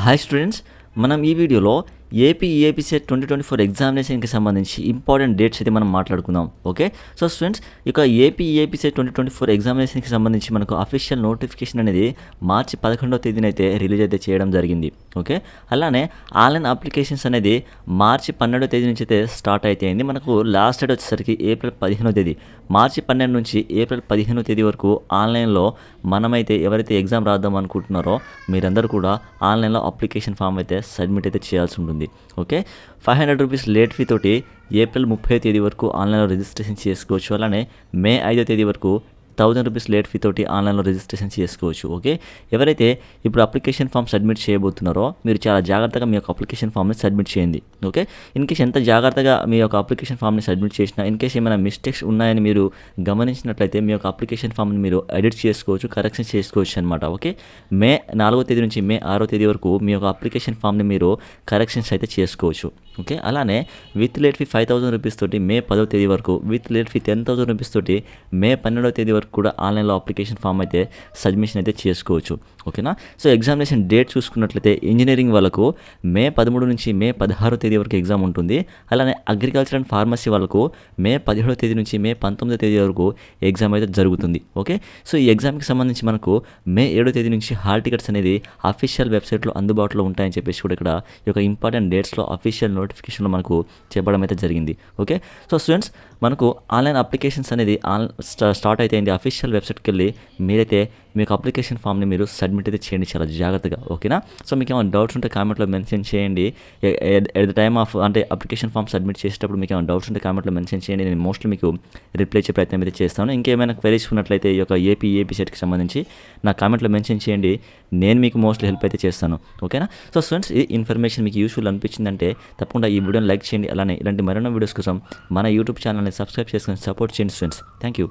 Hi students, మనం ఈ వీడియోలో ఏపీ ఈఏపీ సెట్ 2024 ఎగ్జామినేషన్కి సంబంధించి ఇంపార్టెంట్ డేట్స్ అయితే మనం మాట్లాడుకుందాం. ఓకే, సో స్టూడెంట్స్, ఇక ఏపీ ఈఏపీ సెట్ 2024 ఎగ్జామినేషన్కి సంబంధించి మనకు అఫీషియల్ నోటిఫికేషన్ అనేది మార్చి 11వ తేదీన అయితే రిలీజ్ అయితే చేయడం జరిగింది. ఓకే, అలానే ఆన్లైన్ అప్లికేషన్స్ అనేది మార్చి 12వ తేదీ నుంచి అయితే స్టార్ట్ అయిపోయింది. మనకు లాస్ట్ డేట్ వచ్చేసరికి ఏప్రిల్ 15వ తేదీ. మార్చి 12 నుంచి ఏప్రిల్ 15వ తేదీ వరకు ఆన్లైన్లో మనమైతే ఎవరైతే ఎగ్జామ్ రాద్దాం అనుకుంటున్నారో మీరందరూ కూడా ఆన్లైన్లో అప్లికేషన్ ఫామ్ అయితే సబ్మిట్ అయితే చేయాల్సి ఉంటుంది. ఓకే, 500 రూపీస్ లేట్ ఫీ తోటి ఏప్రిల్ 30వ తేదీ వరకు ఆన్లైన్లో రిజిస్ట్రేషన్ చేసుకోవచ్చు. అలానే మే 5వ తేదీ వరకు 1000 రూపీస్ లేట్ ఫీ తోటి ఆన్లైన్లో రిజిస్ట్రేషన్ చేసుకోవచ్చు. ఓకే, ఎవరైతే ఇప్పుడు అప్లికేషన్ ఫామ్ సబ్మిట్ చేయబోతున్నారో మీరు చాలా జాగ్రత్తగా మీ యొక్క అప్లికేషన్ ఫామ్ని సబ్మిట్ చేయండి. ఓకే, ఇన్కేస్ ఎంత జాగ్రత్తగా మీ యొక్క అప్లికేషన్ ఫామ్ని సబ్మిట్ చేసినా ఇన్కేస్ ఏమైనా మిస్టేక్స్ ఉన్నాయని మీరు గమనించినట్లయితే మీ యొక్క అప్లికేషన్ ఫామ్ని మీరు ఎడిట్ చేసుకోవచ్చు, కరెక్షన్ చేసుకోవచ్చు అనమాట. ఓకే, మే 4వ తేదీ నుంచి మే 6వ తేదీ వరకు మీ యొక్క అప్లికేషన్ ఫామ్ని మీరు కరెక్షన్స్ అయితే చేసుకోవచ్చు. ఓకే, అలానే విత్ లేట్ ఫీ 5000 రూపీస్ తోటి మే 10వ తేదీ వరకు, విత్ లేట్ ఫీ 10,000 రూపీస్ తోటి మే 12వ తేదీ వరకు కూడా ఆన్లైన్లో అప్లికేషన్ ఫామ్ అయితే సబ్మిషన్ అయితే చేసుకోవచ్చు. ఓకేనా, సో ఎగ్జామినేషన్ డేట్ చూసుకున్నట్లయితే ఇంజనీరింగ్ వాళ్ళకు మే 13 నుంచి మే 16వ తేదీ వరకు ఎగ్జామ్ ఉంటుంది. అలానే అగ్రికల్చర్ అండ్ ఫార్మసీ వాళ్ళకు మే 17వ తేదీ నుంచి మే 19వ తేదీ వరకు ఎగ్జామ్ అయితే జరుగుతుంది. ఓకే, సో ఈ ఎగ్జామ్కి సంబంధించి మనకు మే 7వ తేదీ నుంచి హాల్ టికెట్స్ అనేది అఫీషియల్ వెబ్సైట్లో అందుబాటులో ఉంటాయని చెప్పేసి కూడా ఇక్కడ ఈ యొక్క ఇంపార్టెంట్ డేట్స్లో అఫీషియల్ నోటిఫికేషన్లో మనకు చెప్పడం అయితే జరిగింది. ఓకే, సో స్టూడెంట్స్, మనకు ఆన్లైన్ అప్లికేషన్స్ అనేది స్టార్ట్ అయితే అఫీషియల్ వెబ్సైట్కి వెళ్ళి మీరైతే మీ యొక్క అప్లికేషన్ ఫామ్ని మీరు సబ్మిట్ అయితే చేయండి చాలా జాగ్రత్తగా. ఓకేనా, సో మీకు ఏమైనా డౌట్స్ ఉంటే కామెంట్లో మెన్షన్ చేయండి. ఎట్ ద టైమ్ ఆఫ్ అంటే అప్లికేషన్ ఫామ్ సబ్మిట్ చేసేటప్పుడు మీకు ఏమైనా డౌట్స్ ఉంటే కామెంట్లో మెన్షన్ చేయండి. నేను మోస్ట్లీ మీకు రిప్లై ఇచ్చే ప్రయత్నం అయితే చేస్తాను. ఇంకేమైనా క్వెరీస్ ఉన్నట్లయితే ఈ యొక్క ఏపీ సెట్కి సంబంధించి నా కామెంట్లో మెన్షన్ చేయండి, నేను మీకు మోస్ట్లీ హెల్ప్ అయితే చేస్తాను. ఓకేనా, సో స్టూడెంట్స్, ఈ ఇన్ఫర్మేషన్ మీకు యూస్ఫుల్ అనిపించిందంటే తప్పకుండా ఈ వీడియోని లైక్ చేయండి. అలానే ఇలాంటి మరిన్ని వీడియోస్ కోసం మన యూట్యూబ్ ఛానల్ని సబ్స్క్రైబ్ చేసుకొని సపోర్ట్ చేయండి స్టూడెంట్స్. Thank you.